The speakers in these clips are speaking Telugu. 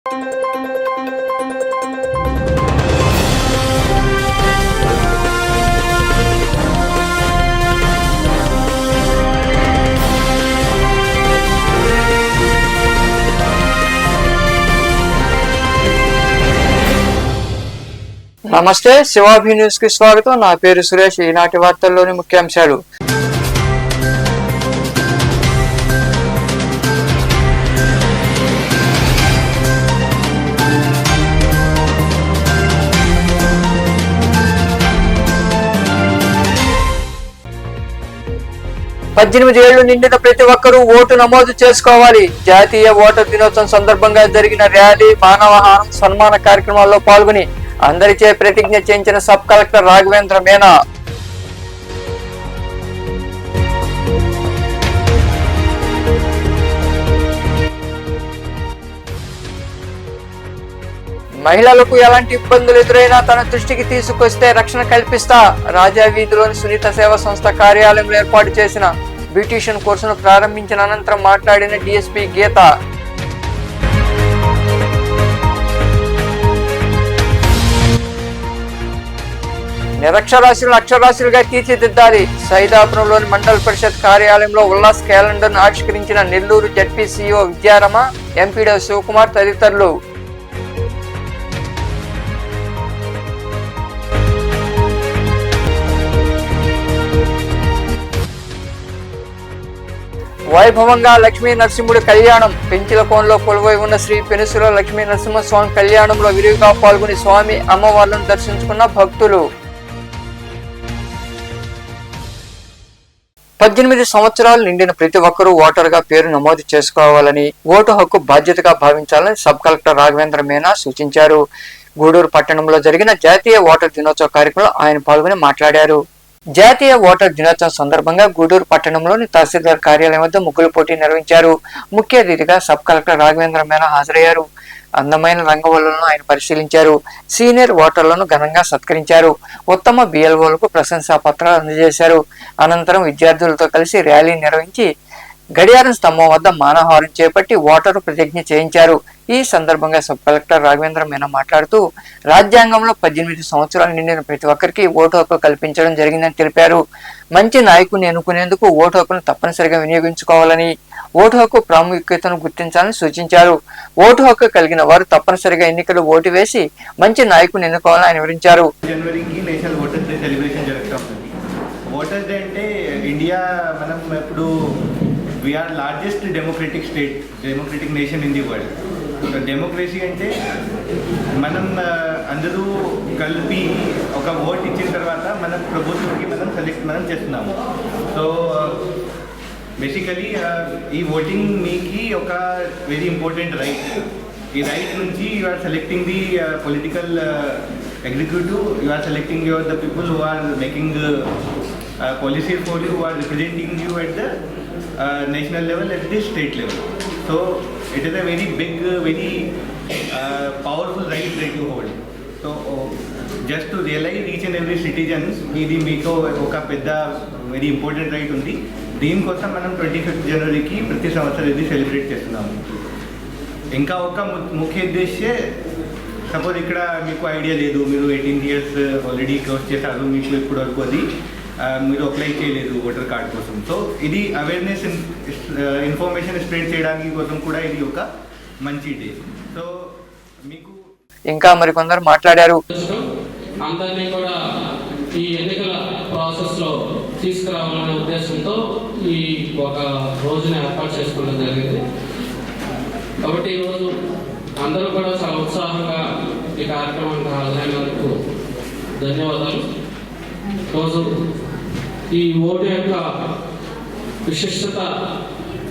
నమస్తే, శివాభి న్యూస్ కి స్వాగతం. నా పేరు సురేష్. ఈనాటి వార్తల్లోని ముఖ్యాంశాలు. పద్దెనిమిది ఏళ్లు నిండిన ప్రతి ఒక్కరూ ఓటు నమోదు చేసుకోవాలి. జాతీయ ఓటర్ దినోత్సవం సందర్భంగా జరిగిన ర్యాలీ, మానవహారం, సన్మాన కార్యక్రమాల్లో పాల్గొని అందరిచే ప్రతిజ్ఞ చేయించిన సబ్ కలెక్టర్ రాఘవేంద్ర మీనా. మహిళలకు ఎలాంటి ఇబ్బందులు ఎదురైనా తన దృష్టికి తీసుకొస్తే రక్షణ కల్పిస్తా. రాజా వీధిలోని సునీత సేవా సంస్థ కార్యాలయంలో ఏర్పాటు చేసిన బ్యూటీషియన్ కోర్సును ప్రారంభించిన అనంతరం మాట్లాడిన డిఎస్పీ గీత. నిరక్షరాస్యులను అక్షరాస్యులుగా తీర్చిదిద్దాలి. సైదాపురంలోని మండల పరిషత్ కార్యాలయంలో ఉల్లాస్ క్యాలెండర్ ను ఆవిష్కరించిన నెల్లూరు జడ్పీసీఓ విద్యారమ, ఎంపీడీ శివకుమార్ తదితరులు. వైభవంగా లక్ష్మీ నరసింహుడి కళ్యాణం. పెంచిలకోనలో కొలువై ఉన్న శ్రీ పెనుసుల లక్ష్మీ నరసింహస్వామి కళ్యాణంలో విరివిగా పాల్గొని స్వామి, అమ్మవార్లను దర్శించుకున్న భక్తులు. 18 సంవత్సరాలు నిండిన ప్రతి ఒక్కరూ ఓటరుగా పేరు నమోదు చేసుకోవాలని, ఓటు హక్కు బాధ్యతగా భావించాలని సబ్ కలెక్టర్ రాఘవేంద్ర మీనా సూచించారు. గూడూరు పట్టణంలో జరిగిన జాతీయ ఓటర్ దినోత్సవ కార్యక్రమంలో ఆయన పాల్గొని మాట్లాడారు. జాతీయ ఓటర్ దినోత్సవం సందర్భంగా గూడూరు పట్టణంలోని తహసీల్దార్ కార్యాలయం వద్ద ముగ్గుల పోటీ నిర్వహించారు. ముఖ్య అతిథిగా సబ్ కలెక్టర్ రాఘవేంద్ర మీనా హాజరయ్యారు. అందమైన రంగవల్లులను ఆయన పరిశీలించారు. సీనియర్ ఓటర్లను ఘనంగా సత్కరించారు. ఉత్తమ బిఎల్ఓలకు ప్రశంసా పత్రాలు అందజేశారు. అనంతరం విద్యార్థులతో కలిసి ర్యాలీ నిర్వహించి గడియారం స్తంభం వద్ద మానవహారం చేపట్టి ఓటరు ప్రతిజ్ఞ చేయించారు. ఈ సందర్భంగా సబ్ కలెక్టర్ రాఘవేంద్ర మీనా మాట్లాడుతూ రాజ్యాంగంలో 18 సంవత్సరాలు నిండిన ప్రతి ఒక్కరికి ఓటు హక్కు కల్పించడం జరిగిందని తెలిపారు. మంచి నాయకుని ఎన్నుకునేందుకు ఓటు హక్కును తప్పనిసరిగా వినియోగించుకోవాలని, ఓటు హక్కు ప్రాముఖ్యతను గుర్తించాలని సూచించారు. ఓటు హక్కు కలిగిన వారు తప్పనిసరిగా ఎన్నికలు ఓటు వేసి మంచి నాయకుని ఎన్నుకోవాలని ఆయన వివరించారు. జనవరికి నేషనల్ ఓటర్స్ డే సెలబ్రేషన్ జరుగుతుంది. ఓటర్స్ డే అంటే ఇండియా మనం ఇప్పుడు we are largest democratic nation in the world. Democracy అంటే మనం అందరూ కలిపి ఒక ఓట్ ఇచ్చిన తర్వాత మన ప్రభుత్వానికి మనం చేస్తున్నాము. సో బేసికలీ ఈ ఓటింగ్ మీకు ఒక వెరీ ఇంపార్టెంట్ రైట్. ఈ రైట్ నుంచి you are selecting the political executive, you are selecting the people who are making policy for you, who are representing you at the national level, at the state level. So it is a very big, very powerful right that you hold. So just to realize each and every citizens, ఇది మీతో ఒక పెద్ద వెరీ ఇంపార్టెంట్ రైట్ ఉంది. దీనికోసం మనం 25 జనవరికి ప్రతి సంవత్సరం ఇది సెలబ్రేట్ చేస్తున్నాము. ఇంకా ఒక ముఖ్య ఉద్దేశ్యం, సపోజ్ ఇక్కడ మీకు ఐడియా లేదు, మీరు 18 years ఆల్రెడీ క్లోజ్ చేశారు, మీకు ఇప్పుడు వరకు అది మీరు అప్లై చేయలేదు ఓటర్ కార్డ్ కోసం. సో ఇది అవేర్నెస్ ఇన్ఫర్మేషన్ స్ప్రెడ్ చేయడానికి కోసం కూడా ఇది ఒక మంచి డే. సో మీకు ఇంకా మరికొందరు మాట్లాడారు. అందరినీ కూడా ఈ ఎన్నికల ప్రాసెస్ లో తీసుకురావాలనే ఉద్దేశంతో ఈ ఒక రోజుని ఏర్పాటు చేసుకోవడం జరిగింది. కాబట్టి ఈరోజు అందరూ కూడా చాలా ఉత్సాహంగా ఈ కార్యక్రమానికి హాజరైనందుకు ధన్యవాదాలు. రోజు ఈ ఓటు యొక్క విశిష్టత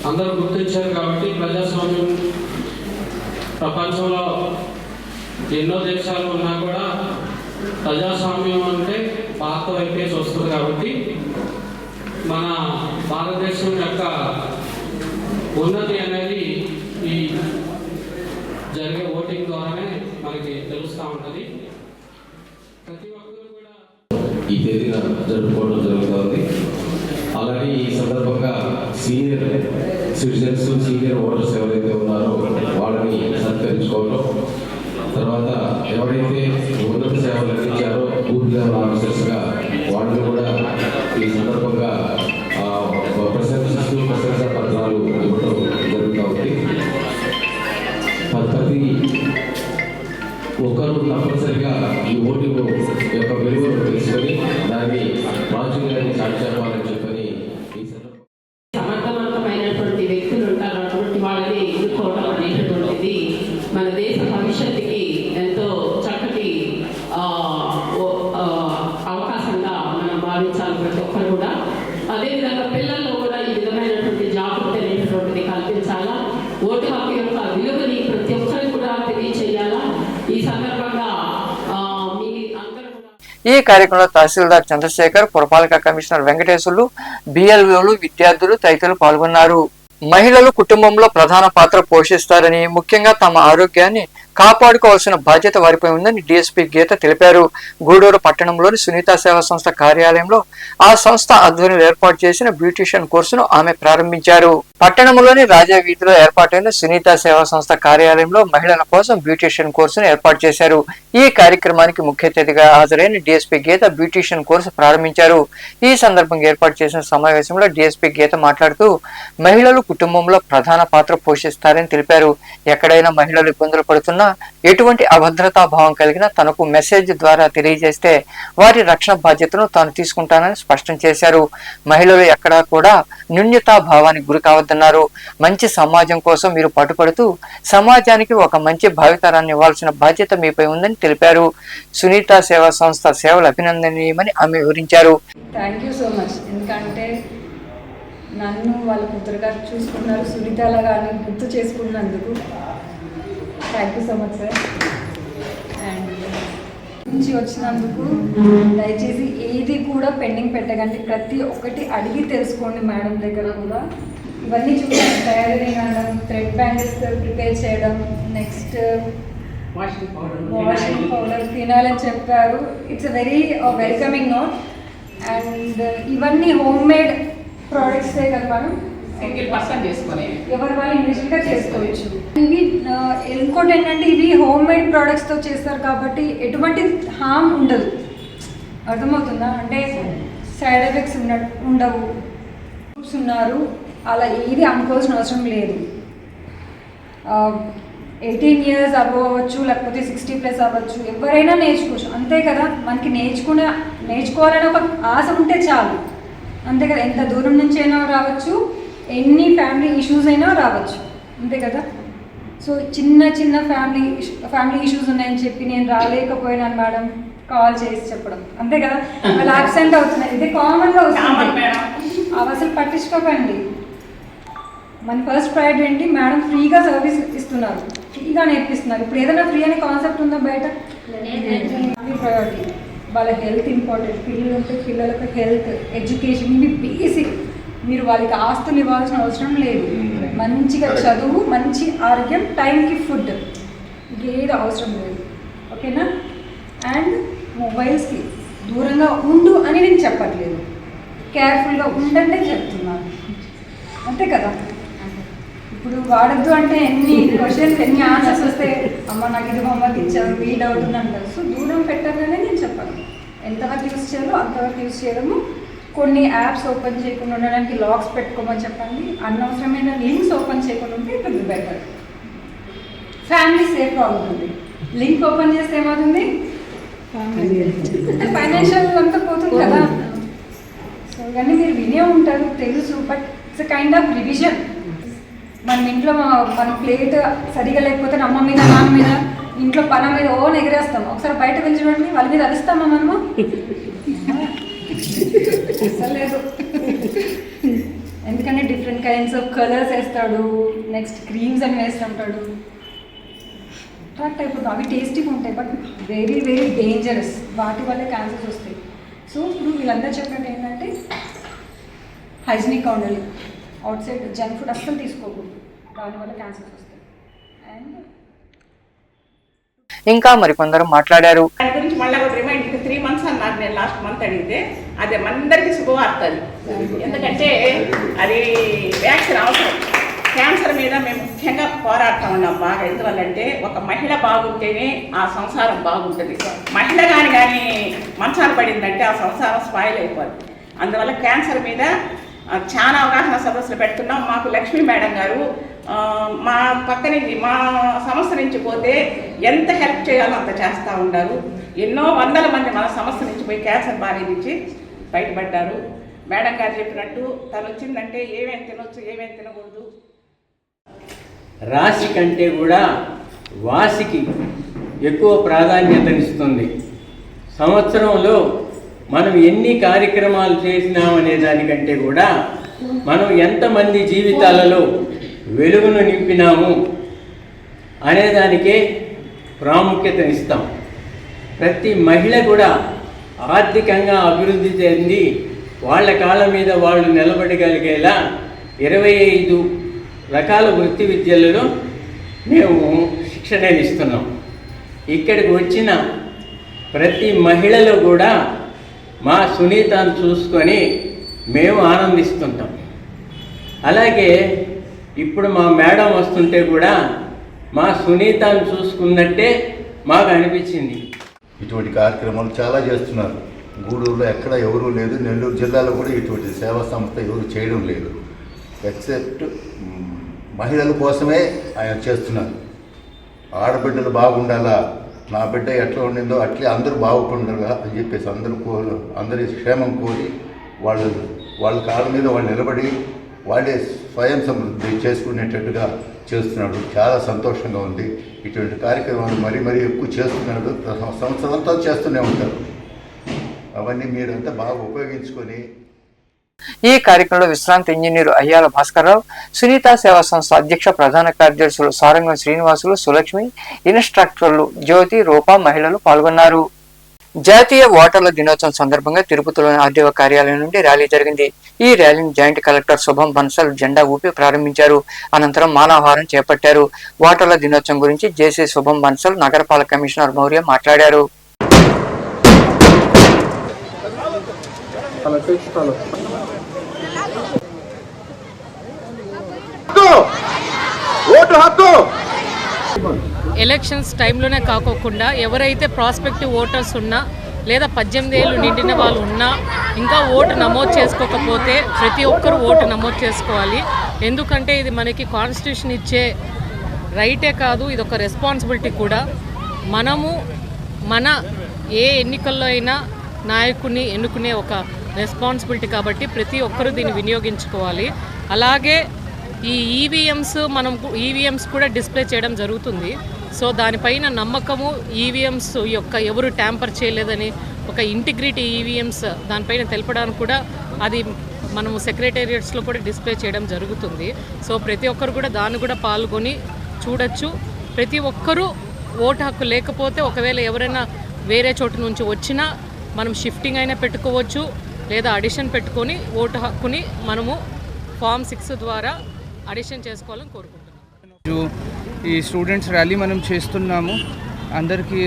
అందరూ గుర్తించారు. కాబట్టి ప్రజాస్వామ్యం ప్రపంచంలో ఎన్నో దేశాలు ఉన్నా కూడా ప్రజాస్వామ్యం అంటే భారత వైపేసి వస్తుంది. కాబట్టి మన భారతదేశం యొక్క ఉన్నతి అనేది ఈ జరిగే ఓటింగ్ ద్వారానే మనకి తెలుస్తూ ఉంటుంది. ప్రతి ఒక్కరు కూడా ఈ తేదీన జరుపుకోవడం జరుగుతుంది. అలాగే ఈ సందర్భంగా సీనియర్ సిటిజన్స్, సీనియర్ ఓటర్స్ ఎవరైతే ఉన్నారో వాళ్ళని సత్కరించుకోవడం, ఎవరైతే ఉన్నత సేవలు అందించారో బూత్ లెవెల్ ఆఫీసర్స్గా వాళ్ళు కూడా ఈ సందర్భంగా ప్రశంసలు ప్రశంసా పత్రాలు ఇవ్వడం జరుగుతూ ఉంది. ప్రతి ఒకరు తప్పనిసరిగా ఈ ఓటింగ్ యొక్క విలువను తెలుసుకొని దాన్ని ప్రాచుర్యాన్ని చాటుకోవాలని చెప్పని సమర్థవంతమైనటువంటి వ్యక్తులు ఉంటారు. అటువంటి వాళ్ళని ఎన్నుకోవడం అనేటటువంటిది మన దేశ భవిష్యత్తుకి ఎంతో చక్కటి అవకాశంగా మనం భావించాలి ప్రతి ఒక్కరు కూడా. అదేవిధంగా పిల్లల్లో కూడా ఈ విధమైనటువంటి జాగృతి అనేటటువంటిది కల్పించాలా. ఓటు హక్కు యొక్క విలువని ప్రతి ఒక్కరు కూడా తెలియచేయాలా. ఈ సందర్భంగా మీ అందరూ కూడా ఈ కార్యక్రమంలో తహసీల్దార్ చంద్రశేఖర్, పురపాలక కమిషనర్ వెంకటేశ్వర్లు, బిఎల్ఓలు, విద్యార్థులు తదితరులు పాల్గొన్నారు. మహిళలు కుటుంబంలో ప్రధాన పాత్ర పోషిస్తారని, ముఖ్యంగా తమ ఆరోగ్యాన్ని కాపాడుకోవాల్సిన బాధ్యత వారిపై ఉందని డిఎస్పీ గీత తెలిపారు. గూడూరు పట్టణంలోని సునీత సేవా సంస్థ కార్యాలయంలో ఆ సంస్థ ఆధ్వర్యంలో ఏర్పాటు చేసిన బ్యూటిషియన్ కోర్సును ఆమె ప్రారంభించారు. పట్టణంలోని రాజా వీధిలో ఏర్పాటైన సునీత సేవా సంస్థ కార్యాలయంలో మహిళల కోసం బ్యూటిషియన్ కోర్సును ఏర్పాటు చేశారు. ఈ కార్యక్రమానికి ముఖ్య అతిథిగా హాజరైన డిఎస్పీ గీత బ్యూటిషియన్ కోర్సు ప్రారంభించారు. ఈ సందర్భంగా ఏర్పాటు చేసిన సమావేశంలో డిఎస్పీ గీత మాట్లాడుతూ మహిళలు కుటుంబంలో ప్రధాన పాత్ర పోషిస్తారని తెలిపారు. ఎక్కడైనా మహిళలు ఇబ్బందులు పడుతున్నా, ఎటువంటి అభద్రతా భావం కలిగినా తనకు మెసేజ్ ద్వారా తెలియజేస్తే వారి రక్షణ బాధ్యతను తాను తీసుకుంటానని స్పష్టం చేశారు. మహిళలు ఎక్కడా కూడా న్యూన్యతా భావానికి గురి కావద్దన్నారు. మంచి సమాజం కోసం మీరు పట్టుపడుతూ సమాజానికి ఒక మంచి భావితరాన్ని ఇవ్వాల్సిన బాధ్యత మీపై ఉందని తెలిపారు. సునీత సేవా సంస్థ సేవలు అభినందనీయమని ఆమె వివరించారు. Thank you so much. ఎందుకంటే నన్ను వాళ్ళ కూతురుగా చూసుకున్నారు, సునీత లాగా అని గుర్తు చేసుకున్నందుకు thank you so much sir. And నుంచి వచ్చినందుకు దయచేసి ఏది కూడా పెండింగ్ పెట్టకండి, ప్రతి ఒక్కటి అడిగి తెలుసుకోండి మేడం దగ్గర కూడా. ఇవన్నీ చూసాను, తయారీ చేయడం, థ్రెడ్ బ్యాంగిల్స్ ప్రిపేర్ చేయడం, నెక్స్ట్ వాషింగ్ పౌడర్ తినాలని చెప్పారు. It's a very welcoming note. And ఇవన్నీ హోమ్ మేడ్ ప్రోడక్ట్సే కదా మనం ఎవరి వాళ్ళు ఇండివిజువల్గా చేసుకోవచ్చు. ఇవి ఇంకోటి ఏంటంటే ఇవి హోమ్ మేడ్ ప్రోడక్ట్స్తో చేస్తారు కాబట్టి ఎటువంటి హామ్ ఉండదు. అర్థమవుతుందా? అంటే సైడ్ ఎఫెక్ట్స్ ఉండవు. ఉన్నారు అలా ఏది అనుకోవాల్సిన అవసరం లేదు. 18 years అవ్వచ్చు, లేకపోతే 60+ అవ్వచ్చు, ఎవరైనా నేర్చుకోవచ్చు. అంతే కదా, మనకి నేర్చుకోవాలని ఒక ఆశ ఉంటే చాలు. అంతే కదా, ఎంత దూరం నుంచి అయినా రావచ్చు, ఎన్ని ఫ్యామిలీ ఇష్యూస్ అయినా రావచ్చు. అంతే కదా. సో చిన్న చిన్న ఫ్యామిలీ ఇష్యూస్ ఉన్నాయని చెప్పి నేను రాలేకపోయినాను మేడం కాల్ చేసి చెప్పడం, అంతే కదా, వాళ్ళు యాబ్సెంట్ అవుతున్నాయి. ఇది కామన్గా వస్తుంది. అవి అసలు పట్టించుకోకండి. మన ఫస్ట్ ప్రయారిటీ ఏంటి? మేడం ఫ్రీగా సర్వీస్ ఇస్తున్నారు, ఫ్రీగా నేర్పిస్తున్నారు. ఇప్పుడు ఏదైనా ఫ్రీ అనే కాన్సెప్ట్ ఉందా బయట? ప్రయారిటీ. వాళ్ళ హెల్త్ ఇంపార్టెంట్. పిల్లలకు హెల్త్, ఎడ్యుకేషన్, ఇవి బేసిక్. మీరు వాళ్ళకి ఆస్తులు ఇవ్వాల్సిన అవసరం లేదు. మంచిగా చదువు, మంచి ఆరోగ్యం, టైంకి ఫుడ్, ఏది అవసరం లేదు. ఓకేనా? అండ్ మొబైల్స్కి దూరంగా ఉండు అని నేను చెప్పట్లేదు, కేర్ఫుల్గా ఉండంటే చెప్తున్నాను. అంతే కదా. ఇప్పుడు వాడద్దు అంటే ఎన్ని క్వశ్చన్స్, ఎన్ని ఆన్సర్స్ వస్తే, అమ్మ నాకు ఇది హోంవర్క్ ఇచ్చారు, ఈ డౌట్ ఉంది అంటారు. సో దూరం పెట్టగానే నేను చెప్పాను. ఎంతవరకు యూస్ చేయాలో అంతవరకు యూస్ చేయడము. కొన్ని యాప్స్ ఓపెన్ చేయకుండా ఉండడానికి లాక్స్ పెట్టుకోమని చెప్పండి. అనవసరమైన లింక్స్ ఓపెన్ చేయకుండా ఉంటే it will be better. Family సేఫ్గా ఉంటుంది. లింక్ ఓపెన్ చేస్తే ఏమవుతుంది? ఫైనాన్షియల్ అంతా పోతుంది కదా. సో కానీ మీరు వినే ఉంటారు, తెలుసు. But it's a kind of revision. మన ఇంట్లో మన ప్లేట్ సరిగా లేకపోతే అమ్మ మీద, నాన్న మీద, ఇంట్లో పన మీద ఎగిరేస్తాం. ఒకసారి బయట వెళ్ళి చూడండి, వాళ్ళ మీద అరుస్తామా మనము? అసలు లేదు. ఎందుకంటే డిఫరెంట్ కైండ్స్ ఆఫ్ కలర్స్ వేస్తాడు, నెక్స్ట్ క్రీమ్స్ అని వేస్తుంటాడు. అట్రాక్ట్ అయిపోతాం. అవి టేస్టీగా ఉంటాయి, బట్ వెరీ వెరీ డేంజరస్. వాటి వల్లే క్యాన్సర్స్ వస్తాయి. సో ఇప్పుడు వీళ్ళందరూ చెప్పినట్టు ఏంటంటే హైజీనిక్గా ఉండాలి. అవుట్ సైడ్ జంక్ ఫుడ్ అస్సలు తీసుకోకూడదు, దానివల్ల క్యాన్సర్స్ వస్తాయి. అండ్ ఇంకా మరికొందరు మాట్లాడారు. దాని గురించి మళ్ళీ ఒక రిమైండ్, 3 months అన్నారు. నేను లాస్ట్ మంత్ అడిగితే అది అందరికీ శుభవార్త. అది ఎందుకంటే అది వ్యాక్సిన్ అవసరం. క్యాన్సర్ మీద మేము ముఖ్యంగా పోరాడుతూ ఉన్నాం బాగా. ఎందువల్లంటే ఒక మహిళ బాగుంటేనే ఆ సంసారం బాగుంటుంది. మహిళ కానీ మంచాలు పడిందంటే ఆ సంసారం స్పాయిల్ అయిపోతుంది. అందువల్ల క్యాన్సర్ మీద చాలా అవగాహన సదస్సులు పెడుతున్నాం. మాకు లక్ష్మీ మేడం గారు మా పక్క నుంచి మా సంస్థ నుంచి పోతే ఎంత హెల్ప్ చేయాలో అంత చేస్తూ ఉంటారు. ఎన్నో వందల మంది మన సంస్థ నుంచి పోయి క్యాన్సర్ బారి నుంచి బయటపడ్డారు. మేడం గారు చెప్పినట్టు తను వచ్చిందంటే ఏమేమి తినొచ్చు ఏమేమి తినకూడదు. రాశి కంటే కూడా వాసికి ఎక్కువ ప్రాధాన్యతనిస్తుంది. సంవత్సరంలో మనం ఎన్ని కార్యక్రమాలు చేసినామనే దానికంటే కూడా మనం ఎంతమంది జీవితాలలో వెలుగును నింపినాము అనేదానికే ప్రాముఖ్యతనిస్తాం. ప్రతి మహిళ కూడా ఆర్థికంగా అభివృద్ధి చెంది వాళ్ళ కాళ్ళ మీద వాళ్ళు నిలబడగలిగేలా 25 రకాల వృత్తి విద్యలలో మేము శిక్షణలు ఇస్తున్నాం. ఇక్కడికి వచ్చిన ప్రతి మహిళలో కూడా మా సునీతను చూసుకొని మేము ఆనందిస్తుంటాం. అలాగే ఇప్పుడు మా మేడం వస్తుంటే కూడా మా సునీతను చూసుకున్నట్టే మాకు అనిపించింది. ఇటువంటి కార్యక్రమాలు చాలా చేస్తున్నారు. గూడూరులో ఎక్కడ ఎవరూ లేదు, నెల్లూరు జిల్లాలో కూడా ఇటువంటి సేవా సంస్థ ఎవరు చేయడం లేదు. ఎక్సెప్ట్ మహిళల కోసమే ఆయన చేస్తున్నారు. ఆడబిడ్డలు బాగుండాలా, నా బిడ్డ ఎట్లా ఉండిందో అట్లే అందరూ బాగుండాలా అని చెప్పేసి అందరి క్షేమం కోరి వాళ్ళ కాళ్ళ మీద వాళ్ళు నిలబడి వాళ్ళే స్వయం సమృద్ధి చేసుకునేటట్టుగా చేస్తున్నాడు. చాలా సంతోషంగా ఉంది. ఇటువంటి కార్యక్రమాలు మరీ ఎక్కువ చేస్తున్నాడు. సంవత్సరం అంతా చేస్తూనే ఉంటారు. అవన్నీ మీరంతా బాగా ఉపయోగించుకొని. ఈ కార్యక్రమంలో విశ్రాంత ఇంజనీరు అయ్యాల భాస్కర్రావు, సునీత సేవా సంస్థ అధ్యక్ష ప్రధాన కార్యదర్శులు సారంగం శ్రీనివాసులు, సులక్ష్మి, ఇన్స్ట్రక్టర్లు జ్యోతి, రూప, మహిళలు పాల్గొన్నారు. జాతీయ ఓటర్ల దినోత్సవం సందర్భంగా తిరుపతిలోని ఆర్డీఓ కార్యాలయం నుండి ర్యాలీ జరిగింది. ఈ ర్యాలీని జాయింట్ కలెక్టర్ శుభం బన్సల్ జెండా ఊపి ప్రారంభించారు. అనంతరం మానవహారం చేపట్టారు. ఓటర్ల దినోత్సవం గురించి జేసీ శుభం బన్సల్, నగరపాలక కమిషనర్ మౌర్య మాట్లాడారు. ఎలక్షన్స్ టైంలోనే కాకోకుండా ఎవరైతే ప్రాస్పెక్టివ్ ఓటర్స్ ఉన్నా లేదా 18 ఏళ్ళు నిండిన వాళ్ళు ఉన్నా ఇంకా ఓటు నమోదు చేసుకోకపోతే ప్రతి ఒక్కరూ ఓటు నమోదు చేసుకోవాలి. ఎందుకంటే ఇది మనకి కాన్స్టిట్యూషన్ ఇచ్చే రైటే కాదు, ఇది ఒక రెస్పాన్సిబిలిటీ కూడా. మనము మన ఏ ఎన్నికల్లో అయినా నాయకుని ఎన్నుకునే ఒక రెస్పాన్సిబిలిటీ కాబట్టి ప్రతి ఒక్కరూ దీన్ని వినియోగించుకోవాలి. అలాగే ఈ ఈవీఎంస్ కూడా డిస్ప్లే చేయడం జరుగుతుంది. సో దానిపైన నమ్మకము, ఈవీఎంస్ యొక్క ఎవరు ట్యాంపర్ చేయలేదని ఒక ఇంటిగ్రిటీ ఈవీఎంస్ దానిపైన తెలపడానికి కూడా అది మనము సెక్రటేరియట్స్లో కూడా డిస్ప్లే చేయడం జరుగుతుంది. సో ప్రతి ఒక్కరు కూడా దాన్ని కూడా పాల్గొని చూడొచ్చు. ప్రతి ఒక్కరూ ఓటు హక్కు లేకపోతే ఒకవేళ ఎవరైనా వేరే చోటు నుంచి వచ్చినా మనం షిఫ్టింగ్ అయినా పెట్టుకోవచ్చు, లేదా అడిషన్ పెట్టుకొని ఓటు హక్కుని మనము ఫామ్ 6 ద్వారా అడిషన్ చేసుకోవాలని కోరుకుంటున్నాం. ఈ స్టూడెంట్స్ ర్యాలీ మనం చేస్తున్నాము. అందరికీ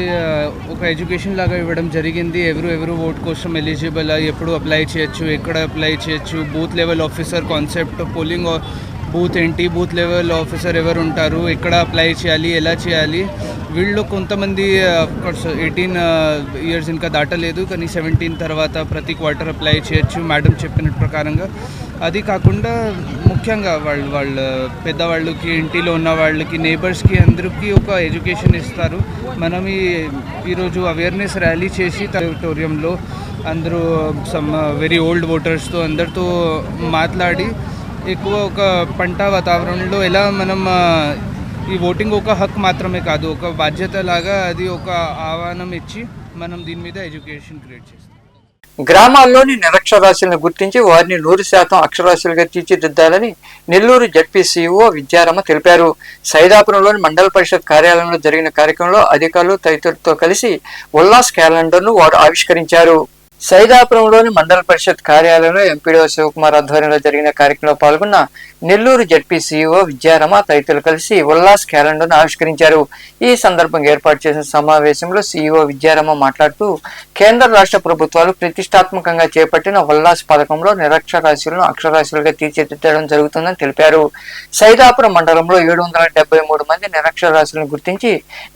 ఒక ఎడ్యుకేషన్ లాగా ఇవ్వడం జరిగింది. ఎవరు ఓట్ కోసం ఎలిజిబుల్, ఎప్పుడు అప్లై చేయొచ్చు, ఎక్కడ అప్లై చేయొచ్చు, booth level officer concept, polling booth ఏంటి, బూత్ లెవెల్ ఆఫీసర్ ఎవరు ఉంటారు, ఎక్కడ అప్లై చేయాలి, ఎలా చేయాలి. వీళ్ళు కొంతమంది అఫ్కోర్స్ 18 ఇయర్స్ ఇంకా దాటలేదు, కానీ 17 తర్వాత ప్రతి క్వార్టర్ అప్లై చేయొచ్చు మేడం చెప్పిన ప్రకారంగా. అది కాకుండా ముఖ్యంగా వాళ్ళ పెద్దవాళ్ళకి, ఇంటిలో ఉన్న వాళ్ళకి, నేబర్స్కి అందరికీ ఒక ఎడ్యుకేషన్ ఇస్తారు. మనం ఈరోజు అవేర్నెస్ ర్యాలీ చేసి టెరిటోరియంలో అందరూ సమ్ వెరీ ఓల్డ్ ఓటర్స్తో అందరితో మాట్లాడి ఎక్కువ ఒక పంట వాతావరణంలో ఎలా మనం ఈ ఓటింగ్ ఒక హక్కు మాత్రమే కాదు, ఒక బాధ్యత లాగా అది ఒక ఆహ్వానం ఇచ్చి మనం దీని మీద ఎడ్యుకేషన్ క్రియేట్ చేస్తాం. గ్రామాల్లోని నిరక్షరాస్యులను గుర్తించి వారిని 100% అక్షరాస్యులుగా తీర్చిదిద్దాలని నెల్లూరు జడ్పీసీఓ విద్యారమ తెలిపారు. సైదాపురంలోని మండల పరిషత్ కార్యాలయంలో జరిగిన కార్యక్రమంలో అధికారులు తదితరులతో కలిసి ఉల్లాస్ క్యాలెండర్ను వారు ఆవిష్కరించారు. సైదాపురంలోని మండల పరిషత్ కార్యాలయంలో ఎంపీడీఓ శివకుమార్ ఆధ్వర్యంలో జరిగిన కార్యక్రమంలో పాల్గొన్న నెల్లూరు జడ్పీ సీఈఓ విద్యారమ తదితరులు కలిసి ఉల్లాస్ క్యాలెండర్ను ఆవిష్కరించారు. ఈ సందర్భంగా ఏర్పాటు చేసిన సమావేశంలో సీఈఓ విద్యారమ మాట్లాడుతూ కేంద్ర రాష్ట్ర ప్రభుత్వాలు ప్రతిష్టాత్మకంగా చేపట్టిన ఉల్లాస్ పథకంలో నిరక్షరాస్యులను అక్షరాస్యులుగా తీర్చిదిద్దడం జరుగుతుందని తెలిపారు. సైదాపురం మండలంలో 773 మంది నిరక్షరాస్యులను గుర్తించి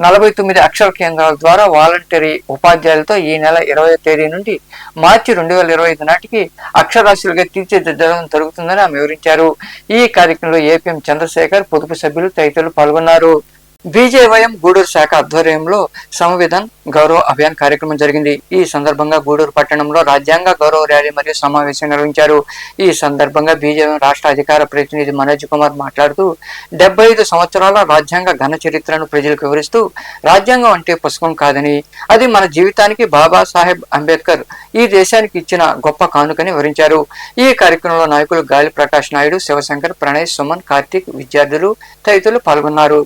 49 అక్షర కేంద్రాల ద్వారా వాలంటరీ ఉపాధ్యాయులతో ఈ నెల 20వ తేదీ నుండి మార్చి 2025 నాటికి అక్షరాస్యులుగా తీర్చిదిద్దడం జరుగుతుందని ఆమె వివరించారు. ఈ కార్యక్రమంలో ఏపీఎం చంద్రశేఖర్, పొదుపు సభ్యులు తదితరులు పాల్గొన్నారు. బీజేవైఎం గూడూరు శాఖ ఆధ్వర్యంలో సంవిధాన్ గౌరవ అభియాన్ కార్యక్రమం జరిగింది. ఈ సందర్భంగా గూడూరు పట్టణంలో రాజ్యాంగ గౌరవ ర్యాలీ మరియు సమావేశం నిర్వహించారు. ఈ సందర్భంగా బీజేవైఎం రాష్ట్ర అధికార ప్రతినిధి మనోజ్ కుమార్ మాట్లాడుతూ 75 సంవత్సరాల రాజ్యాంగ ఘన చరిత్రను ప్రజలకు వివరిస్తూ రాజ్యాంగం అంటే పుస్తకం కాదని, అది మన జీవితానికి బాబాసాహెబ్ అంబేద్కర్ ఈ దేశానికి ఇచ్చిన గొప్ప కానుకని వివరించారు. ఈ కార్యక్రమంలో నాయకులు గాలి ప్రకాష్ నాయుడు, శివశంకర్, ప్రణయ్, సుమన్, కార్తీక్, విద్యార్థులు తదితరులు పాల్గొన్నారు.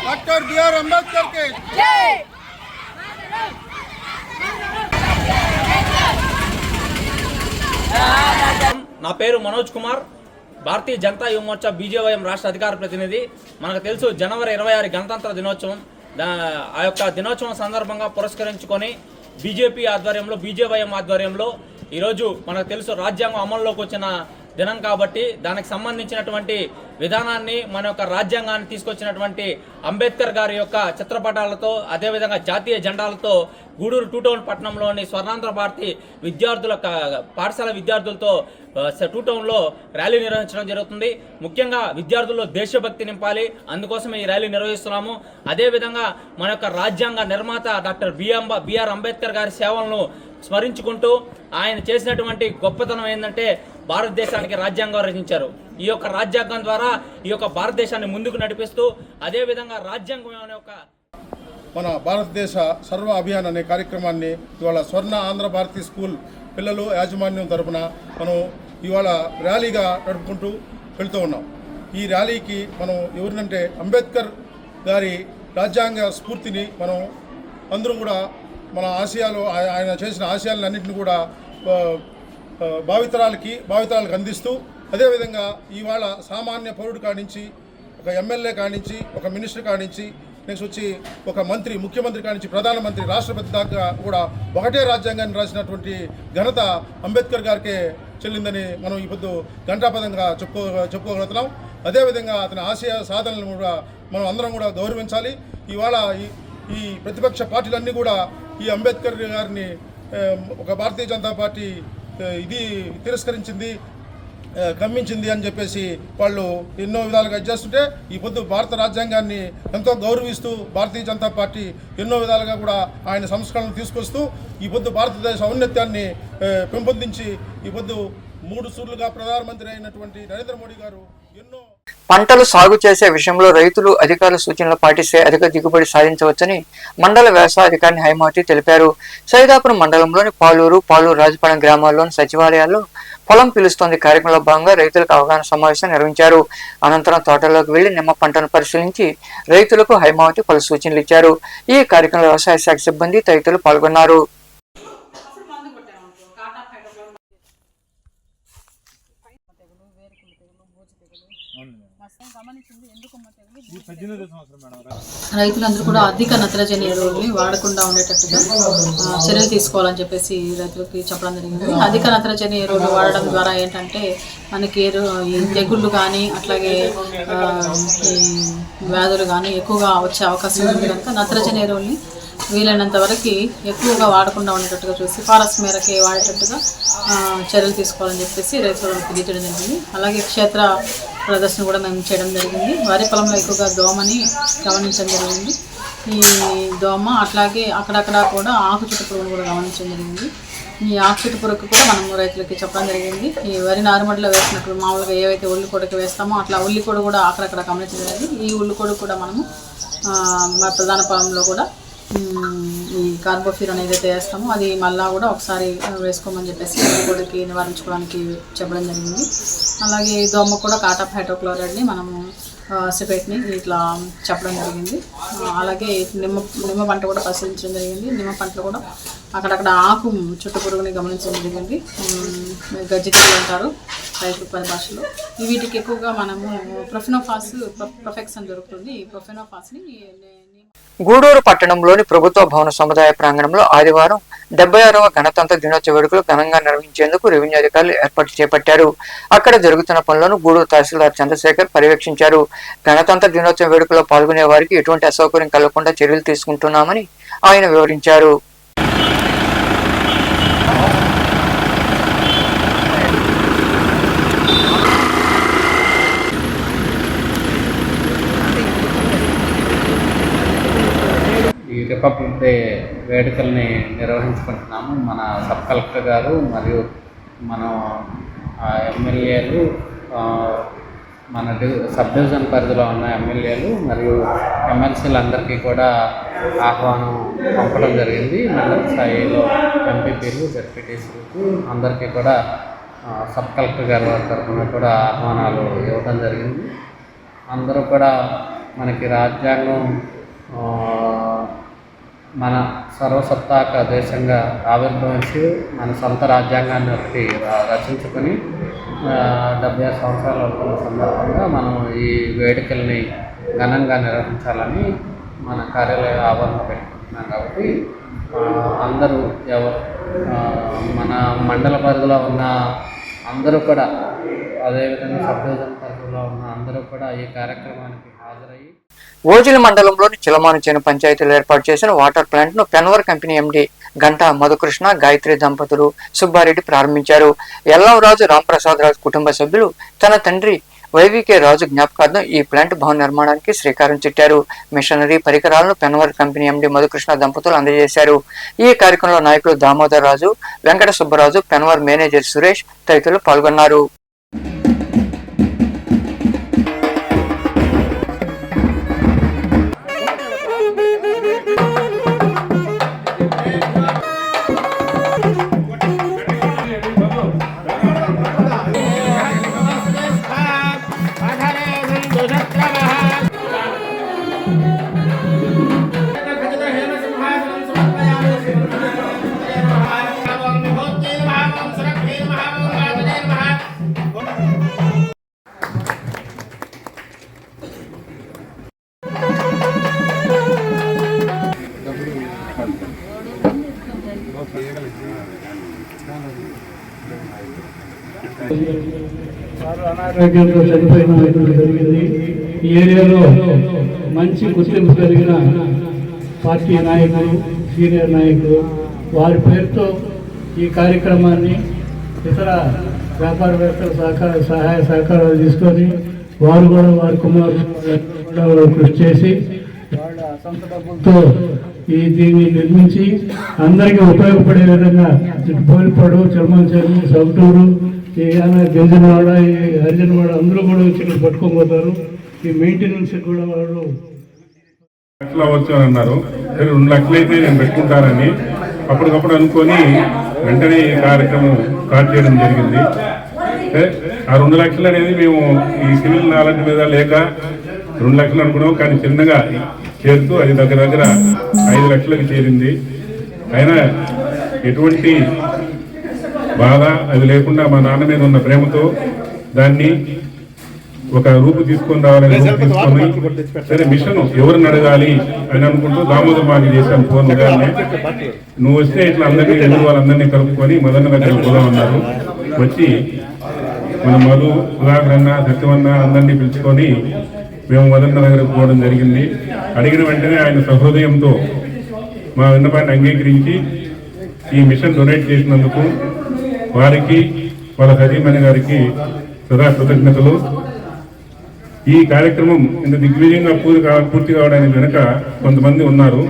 డాక్టర్ బిఆర్ అంబేద్కర్ కి జై. నా పేరు మనోజ్ కుమార్, భారతీయ జనతా యువ మోర్చా బీజేవైఎం రాష్ట్ర అధికార ప్రతినిధి. మనకు తెలుసు జనవరి 26 గణతంత్ర దినోత్సవం. ఆ యొక్క దినోత్సవం సందర్భంగా పురస్కరించుకొని బీజేపీ ఆధ్వర్యంలో, బీజేవైఎం ఆధ్వర్యంలో ఈరోజు మనకు తెలుసు రాజ్యాంగం అమల్లోకి వచ్చిన దినం కాబట్టి దానికి సంబంధించినటువంటి విధానాన్ని, మన యొక్క రాజ్యాంగాన్ని తీసుకొచ్చినటువంటి అంబేద్కర్ గారి యొక్క చిత్రపటాలతో, అదేవిధంగా జాతీయ జెండాలతో గూడూరు 2 టౌన్ పట్టణంలోని స్వర్ణాంధ్ర భారతి విద్యార్థుల పాఠశాల విద్యార్థులతో 2 టౌన్లో ర్యాలీ నిర్వహించడం జరుగుతుంది. ముఖ్యంగా విద్యార్థుల్లో దేశభక్తి నింపాలి, అందుకోసం ఈ ర్యాలీ నిర్వహిస్తున్నాము. అదేవిధంగా మన యొక్క రాజ్యాంగ నిర్మాత డాక్టర్ బిఆర్ అంబేద్కర్ గారి సేవలను స్మరించుకుంటూ ఆయన చేసినటువంటి గొప్పతనం ఏంటంటే భారతదేశానికి రాజ్యాంగం రచించారు. ఈ యొక్క రాజ్యాంగం ద్వారా ఈ యొక్క భారతదేశాన్ని ముందుకు నడిపిస్తూ, అదేవిధంగా రాజ్యాంగం అనే ఒక మన భారతదేశ సర్వ అభియాన్ అనే కార్యక్రమాన్ని ఇవాళ స్వర్ణ ఆంధ్ర భారతీ స్కూల్ పిల్లలు యాజమాన్యం తరఫున మనం ఇవాళ ర్యాలీగా నడుపుకుంటూ వెళ్తూ ఉన్నాం. ఈ ర్యాలీకి మనం ఎవరినంటే అంబేద్కర్ గారి రాజ్యాంగ స్ఫూర్తిని మనం అందరం కూడా మన ఆశయాలు, ఆయన చేసిన ఆశయాలన్నింటినీ కూడా భావితరాలకు అందిస్తూ, అదేవిధంగా ఇవాళ సామాన్య పౌరుడు కానించి, ఒక ఎమ్మెల్యే కానించి, ఒక మినిస్టర్ కానించి, నెక్స్ట్ వచ్చి ఒక మంత్రి, ముఖ్యమంత్రి కానించి ప్రధానమంత్రి, రాష్ట్రపతి దాకా కూడా ఒకటే రాజ్యాంగాన్ని రాసినటువంటి ఘనత అంబేద్కర్ గారికే చెల్లిందని మనం ఈ పొద్దు ఘంటాపదంగా చెప్పుకోగలుగుతున్నాం. అదేవిధంగా అతని ఆశయ సాధనలను కూడా మనం అందరం కూడా గౌరవించాలి. ఇవాళ ఈ ప్రతిపక్ష పార్టీలన్నీ కూడా ఈ అంబేద్కర్ గారిని ఒక భారతీయ జనతా పార్టీ తిరస్కరించింది, గమ్మించింది అని చెప్పేసి వాళ్ళు ఎన్నో విధాలుగా చేస్తుంటే, ఈ పొద్దు భారత రాజ్యాంగాన్ని ఎంతో గౌరవిస్తూ భారతీయ జనతా పార్టీ ఎన్నో విధాలుగా కూడా ఆయన సంస్కరణలు తీసుకొస్తూ ఈ పొద్దు భారతదేశ ఔన్నత్యాన్ని పెంపొందించి ఈ పొద్దు 3 సార్లుగా ప్రధానమంత్రి అయినటువంటి నరేంద్ర మోడీ గారు ఎన్నో పంటలు సాగు చేసే విషయంలో రైతులు అధికారుల సూచనలు పాటిస్తే అధిక దిగుబడి సాధించవచ్చని మండల వ్యవసాయ అధికారిని హైమావతి తెలిపారు. సైదాపురం మండలంలోని పాలూరు రాజపాలెం గ్రామాల్లోని సచివాలయాల్లో పొలం పిలుస్తోంది కార్యక్రమంలో భాగంగా రైతులకు అవగాహన సమావేశం నిర్వహించారు. అనంతరం తోటలోకి వెళ్లి నిమ్మ పంటను పరిశీలించి రైతులకు హైమావతి పలు సూచనలు ఇచ్చారు. ఈ కార్యక్రమంలో వ్యవసాయ శాఖ సిబ్బంది తదితరులు పాల్గొన్నారు. రైతులందరూ కూడా అధిక నత్రజని ఎరువుల్ని వాడకుండా ఉండేటట్టుగా చర్యలు తీసుకోవాలని చెప్పేసి రైతులకి చెప్పడం జరిగింది. అధిక నత్రజని ఎరువులు వాడడం ద్వారా ఏంటంటే మనకి ఈ తెగుళ్ళు కానీ అట్లాగే ఈ వ్యాధులు కానీ ఎక్కువగా వచ్చే అవకాశం ఉంది కనుక నత్రజని ఎరువుల్ని వీలైనంత వరకు ఎక్కువగా వాడకుండా ఉండేటట్టుగా చూసి ఫారెస్ట్ మేరకి వాడేటట్టుగా చర్యలు తీసుకోవాలని చెప్పేసి రైతులకు తెలియజేయడం జరిగింది. అలాగే క్షేత్ర ప్రదర్శన కూడా మేము చేయడం జరిగింది. వరి పొలంలో ఎక్కువగా దోమని గమనించడం జరిగింది. ఈ దోమ అట్లాగే అక్కడక్కడ కూడా ఆకు చుట్టు పురుగును కూడా గమనించడం జరిగింది. ఈ ఆకు చుట్టు పురుగుకు కూడా మనము రైతులకి చెప్పడం జరిగింది. ఈ వరి నారుమడిలో వేసినప్పుడు మామూలుగా ఏవైతే ఉల్లికొడకి వేస్తామో అట్లా ఉల్లికొడు కూడా అక్కడక్కడ గమనించడం జరిగింది. ఈ ఉల్లికొడు కూడా మనము మా ప్రధాన పొలంలో కూడా ఈ కార్బోఫ్యూరాన్ ఏదైతే వేస్తామో అది మళ్ళీ కూడా ఒకసారి వేసుకోమని చెప్పేసి కోడికి నివారించుకోవడానికి చెప్పడం జరిగింది. అలాగే దోమ కూడా కాటాప్ హైడ్రోక్లోరైడ్ని మనము సిపేట్ని ఇట్లా చెప్పడం జరిగింది. అలాగే నిమ్మ పంట కూడా పరిశీలించడం జరిగింది. నిమ్మ పంటలో కూడా అక్కడక్కడ ఆకు చుట్టు పురుగుని గమనించడం జరిగింది. గజ్జికలు అంటారు రైతు పరిభాషలో. వీటికి ఎక్కువగా మనము ప్రొఫెక్స్ అని దొరుకుతుంది. ఈ ప్రొఫెనోఫాస్ని గూడూరు పట్టణంలోని ప్రభుత్వ భవన సముదాయ ప్రాంగణంలో ఆదివారం 76వ గణతంత్ర దినోత్సవ వేడుకలు ఘనంగా నిర్వహించేందుకు రెవెన్యూ అధికారులు ఏర్పాటు చేపట్టారు. అక్కడ జరుగుతున్న పనులను గూడూరు తహసీల్దార్ చంద్రశేఖర్ పర్యవేక్షించారు. గణతంత్ర దినోత్సవ వేడుకలో పాల్గొనే వారికి ఎటువంటి అసౌకర్యం కలగకుండా చర్యలు తీసుకుంటున్నామని ఆయన వివరించారు. ఈ రిపబ్లిక్ డే వేడుకల్ని నిర్వహించుకుంటున్నాము. మన సబ్ కలెక్టర్ గారు మరియు మన ఎమ్మెల్యేలు, మన సబ్ డివిజన్ పరిధిలో ఉన్న ఎమ్మెల్యేలు మరియు ఎమ్మెల్సీలు అందరికీ కూడా ఆహ్వానం పంపడం జరిగింది. మండల స్థాయిలో ఎంపీపీలు, జెడ్పీటీసీలకు అందరికీ కూడా సబ్ కలెక్టర్ గారి తరఫున కూడా ఆహ్వానాలు ఇవ్వడం జరిగింది. అందరూ కూడా మనకి రాజ్యాంగం మన సర్వసత్తాక దేశంగా ఆవిర్భవించి మన సొంత రాజ్యాంగాన్ని ఒకటి రచించుకొని 76 సంవత్సరాలు అవుతున్న సందర్భంగా మనం ఈ వేడుకల్ని ఘనంగా నిర్వహించాలని మన కార్యాలయ ఆవరణ పెట్టుకుంటున్నాం. కాబట్టి అందరూ మన మండల పరిధిలో ఉన్న అందరూ కూడా, అదేవిధంగా సబ్ డివిజన్ పరిధిలో ఉన్న అందరూ కూడా ఈ కార్యక్రమానికి హాజరయ్యి ఓజిలి మండలంలోని చిలమానుచేను పంచాయతీలో ఏర్పాటు చేసిన వాటర్ ప్లాంట్ ను పెన్వర్ కంపెనీ ఎండీ గంటా మధుకృష్ణ, గాయత్రి దంపతులు సుబ్బారెడ్డి ప్రారంభించారు. ఎల్లంరాజు రాంప్రసాద్ రాజు కుటుంబ సభ్యులు తన తండ్రి వైవికే రాజు జ్ఞాపకార్థం ఈ ప్లాంట్ భవన నిర్మాణానికి శ్రీకారం చుట్టారు. మిషనరీ పరికరాలను పెన్వర్ కంపెనీ ఎండీ మధుకృష్ణ దంపతులు అందజేశారు. ఈ కార్యక్రమంలో నాయకులు దామోదర్ రాజు, వెంకట సుబ్బరాజు, పెన్వర్ మేనేజర్ సురేష్ తదితరులు పాల్గొన్నారు. అనారోగ్యంతో చనిపోయిన జరిగింది. ఈ ఏరియాలో మంచి గుర్తింపు కలిగిన పార్టీ నాయకులు, సీనియర్ నాయకులు వారి పేరుతో ఈ కార్యక్రమాన్ని ఇతర వ్యాపారవేత్తల సహాయ సహకారాలు తీసుకొని వారు కూడా వారి కుమారులు కృషి చేసి వాళ్ళ సొంత డబ్బులతో దీన్ని నిర్మించి అందరికీ ఉపయోగపడే విధంగా బోలిపాడు, చిలమంచేరు, సౌటూరు, గింజనవాడ, హరిజనవాడ అందరూ కూడా వచ్చి ఇక్కడ పట్టుకొని పోతారు. ఈ మెయింటెనెన్స్ కూడా వాళ్ళు 2 లక్షలు అవ్వచ్చు అని అన్నారు. 2 లక్షలు అయితే నేను పెట్టుకుంటానని అప్పటికప్పుడు అనుకొని వెంటనే ఈ కార్యక్రమం స్టార్ట్ చేయడం జరిగింది. ఆ 2 లక్షలు అనేది మేము ఈ సివిల్ నాలెడ్జ్ మీద లేక 2 లక్షలు అనుకున్నాం. కానీ చిన్నగా చేరుతూ అది దగ్గర 5 లక్షలకు చేరింది. అయినా ఎటువంటి బాధ అది లేకుండా మా నాన్న మీద ఉన్న ప్రేమతో దాన్ని ఒక రూపు తీసుకొని రావాలని తీసుకొని సరే మిషన్ ఎవరిని అడగాలి అని అనుకుంటూ దామోదర్ మాకి చేశాను ఫోన్ ఉదయాన్నే. నువ్వు వస్తే ఇట్లా అందరినీ ఎదురు వాళ్ళందరినీ కలుపుకొని మదన్న దగ్గర పోదామన్నారు. వచ్చి మన మధు, సుధాకర్ అన్న, సత్యమన్న అందరినీ పిలుచుకొని మేము మదన్న దగ్గరకు పోవడం జరిగింది. అడిగిన వెంటనే ఆయన సహృదయంతో మా విన్నపాన్ని అంగీకరించి ఈ మిషన్ డొనేట్ చేసినందుకు వారికి, వాళ్ళ సతీమణి గారికి సదా కృతజ్ఞతలు. ఈ కార్యక్రమం ఇంత దిగ్విజయంగా పూర్తి కావడానికి వెనుక కొంతమంది ఉన్నారు.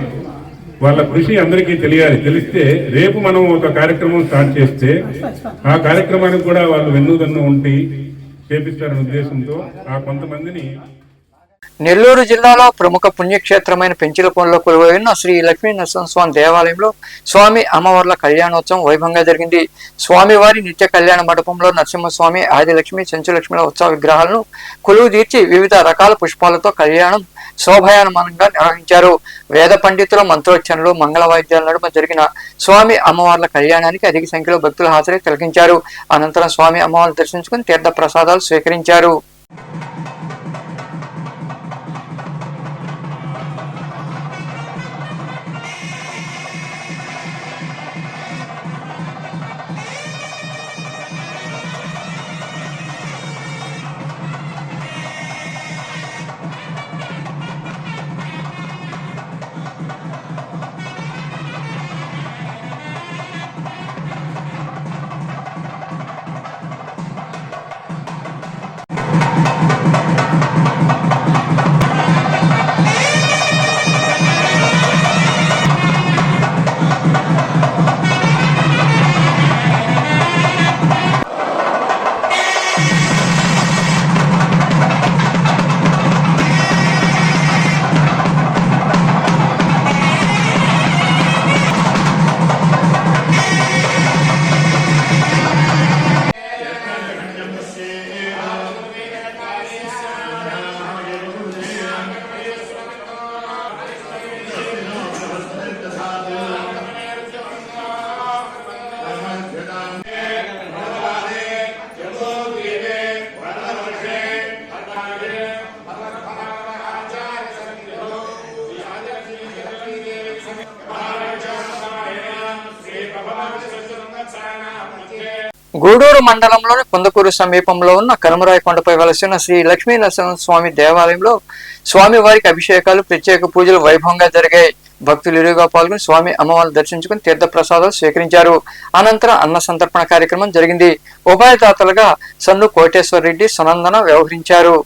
వాళ్ళ కృషి అందరికీ తెలియాలి. తెలిస్తే రేపు మనం ఒక కార్యక్రమం స్టార్ట్ చేస్తే ఆ కార్యక్రమానికి కూడా వాళ్ళు వెన్నుదన్ను ఉండి చేపిస్తారనే ఉద్దేశంతో ఆ కొంతమందిని నెల్లూరు జిల్లాలో ప్రముఖ పుణ్యక్షేత్రమైన పెంచిలకొండలో కొలువైన శ్రీ లక్ష్మీ నరసింహస్వామి దేవాలయంలో స్వామి అమ్మవార్ల కళ్యాణోత్సవం వైభవంగా జరిగింది. స్వామివారి నిత్య కళ్యాణ మండపంలో నరసింహస్వామి, ఆదిలక్ష్మి, చెంచులక్ష్మిల ఉత్సవ విగ్రహాలను కొలువు తీర్చి వివిధ రకాల పుష్పాలతో కళ్యాణం శోభాయమానంగా నిర్వహించారు. వేద పండితుల మంత్రోచ్చరణలు, మంగళ వాయిద్యాల నడుమ జరిగిన స్వామి అమ్మవార్ల కళ్యాణానికి అధిక సంఖ్యలో భక్తులు హాజరై తిలకించారు. అనంతరం స్వామి అమ్మవార్లు దర్శించుకుని తీర్థ ప్రసాదాలు స్వీకరించారు. గూడూరు మండలంలోని కుందకూరు సమీపంలో ఉన్న కనుమరాయి కొండపై వెలసిన శ్రీ లక్ష్మీ నరసింహస్వామి దేవాలయంలో స్వామివారికి అభిషేకాలు, ప్రత్యేక పూజలు వైభవంగా జరిగాయి. భక్తులు ఇరుగా పాల్గొని స్వామి అమ్మవారిని దర్శించుకుని తీర్థ ప్రసాదాలు స్వీకరించారు. అనంతరం అన్న సంతర్పణ కార్యక్రమం జరిగింది. ఉభయదాతలుగా సన్ను కోటేశ్వర రెడ్డి, సునందన వ్యవహరించారు.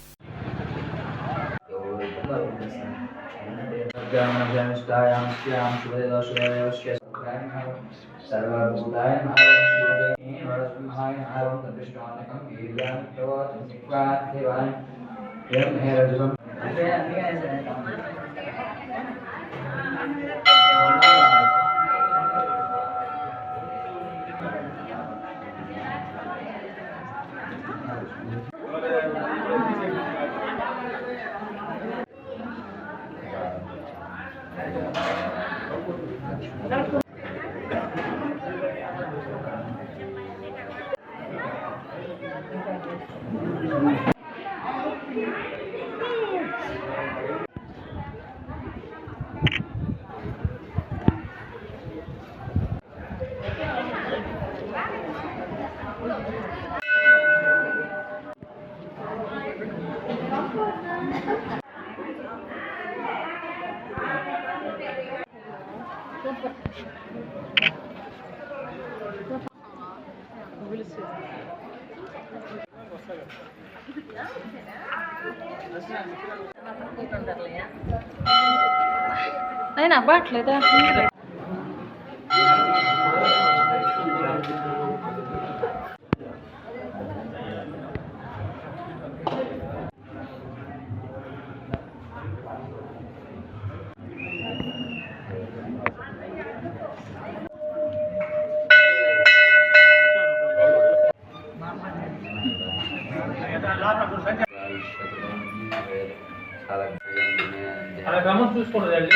ఆయన అవ్వట్లేదా? అలా క్రమం చూసుకోండి.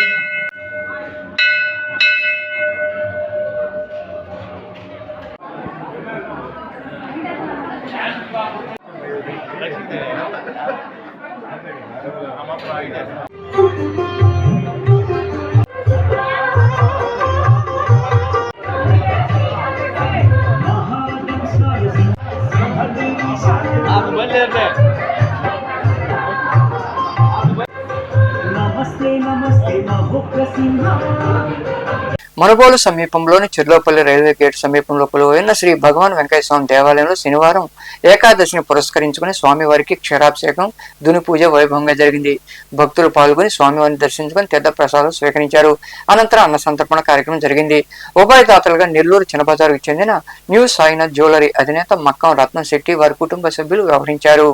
మనుబోలు సమీపంలోని చిర్లోపల్లి రైల్వే గేట్ సమీపంలో కొలువైన శ్రీ భగవాన్ వెంకయ్య స్వామి దేవాలయంలో శనివారం ఏకాదశిని పురస్కరించుకుని స్వామివారికి క్షీరాభిషేకం, దుని పూజ వైభవంగా జరిగింది. భక్తులు పాల్గొని స్వామివారిని దర్శించుకుని తీర్థ ప్రసాదాలు స్వీకరించారు. అనంతరం అన్న సంతర్పణ కార్యక్రమం జరిగింది. ఉభయదాతలుగా నెల్లూరు చిన్నబజారుకు చెందిన న్యూ సాయినాథ్ జ్యువెలరీ అధినేత మక్కం రత్నం శెట్టి, వారి కుటుంబ సభ్యులు వ్యవహరించారు.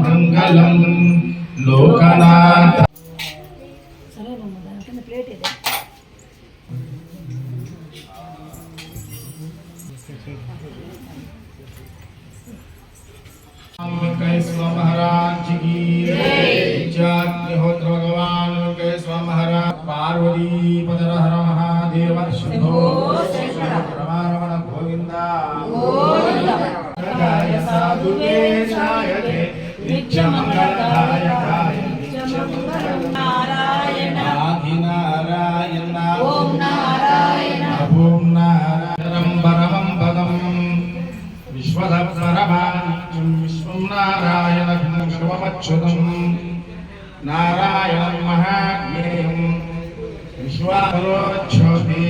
మంగళం లోకనాథ महाराज की अग्निहोत्र भगवान कैस्व महाराज पार्वती पदर हर महादेव शुभो रमण गोविंदा साधुके छायते नित्य मंगलदायकाय नारायण आदि नारायण ओम नारायण ओम नारायण परमं पदं विश्वधपरमानित्यं विश्वं नारायणं शिवमच्युतं नारायणं महाज्ञेयं विश्वापरोच्छोति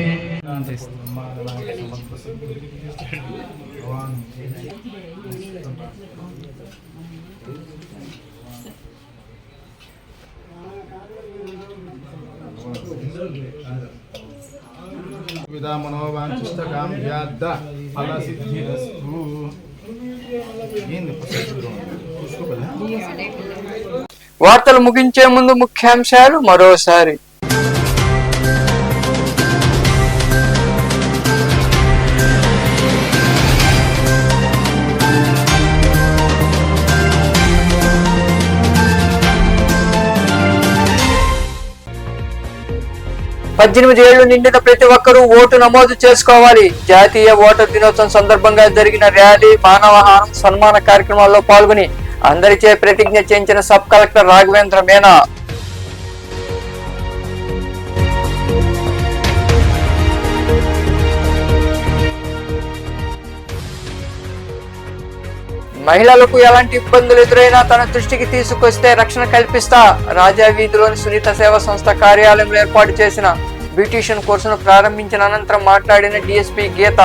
विदा मनोवांचिष्टकाम्याद्द फलसिद्धिरस्तु। వార్తలు ముగించే ముందు ముఖ్యాంశాలు మరోసారి. పద్దెనిమిది ఏళ్లు నిండిన ప్రతి ఒక్కరూ ఓటు నమోదు చేసుకోవాలి. జాతీయ ఓటర్ దినోత్సవం సందర్భంగా జరిగిన ర్యాలీ, మానవహారం, సన్మాన కార్యక్రమాల్లో పాల్గొని అందరిచే ప్రతిజ్ఞ చేయించిన సబ్ కలెక్టర్ రాఘవేంద్ర మీనా. మహిళలకు ఎలాంటి ఇబ్బందులు ఎదురైనా తన దృష్టికి తీసుకొస్తే రక్షణ కల్పిస్తా. రాజా వీధిలోని సునీత సేవా సంస్థ కార్యాలయంలో ఏర్పాటు చేసిన బ్యూటీషియన్ కోర్సును ప్రారంభించిన అనంతరం మాట్లాడిన డిఎస్పీ గీత.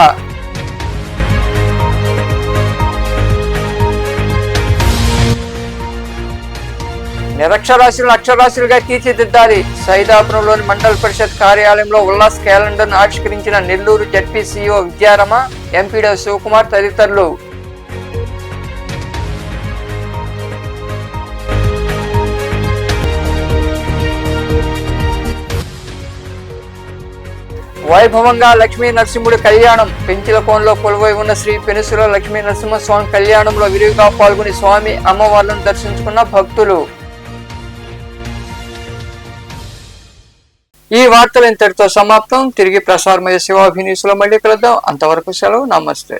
నిరక్షరాస్యులను అక్షరాస్యులుగా తీర్చిదిద్దాలి. సైదాపురంలోని మండల పరిషత్ కార్యాలయంలో ఉల్లాస్ క్యాలెండర్ ను ఆవిష్కరించిన నెల్లూరు జడ్పీసీఓ విద్యారమ, ఎంపీడీ శివకుమార్ తదితరులు. వైభవంగా లక్ష్మీ నరసింహుడి కళ్యాణం. పెంచిలకోనలో కొలువై ఉన్న శ్రీ పెనుసుల లక్ష్మీ నరసింహస్వామి కళ్యాణంలో విరివిగా పాల్గొని స్వామి, అమ్మవార్లను దర్శించుకున్న భక్తులు. ఈ వార్తలు ఇంతటితో సమాప్తం. తిరిగి ప్రసారమయ్యే శివాభినీసులో మళ్ళీ కలుద్దాం. అంతవరకు సెలవు. నమస్తే.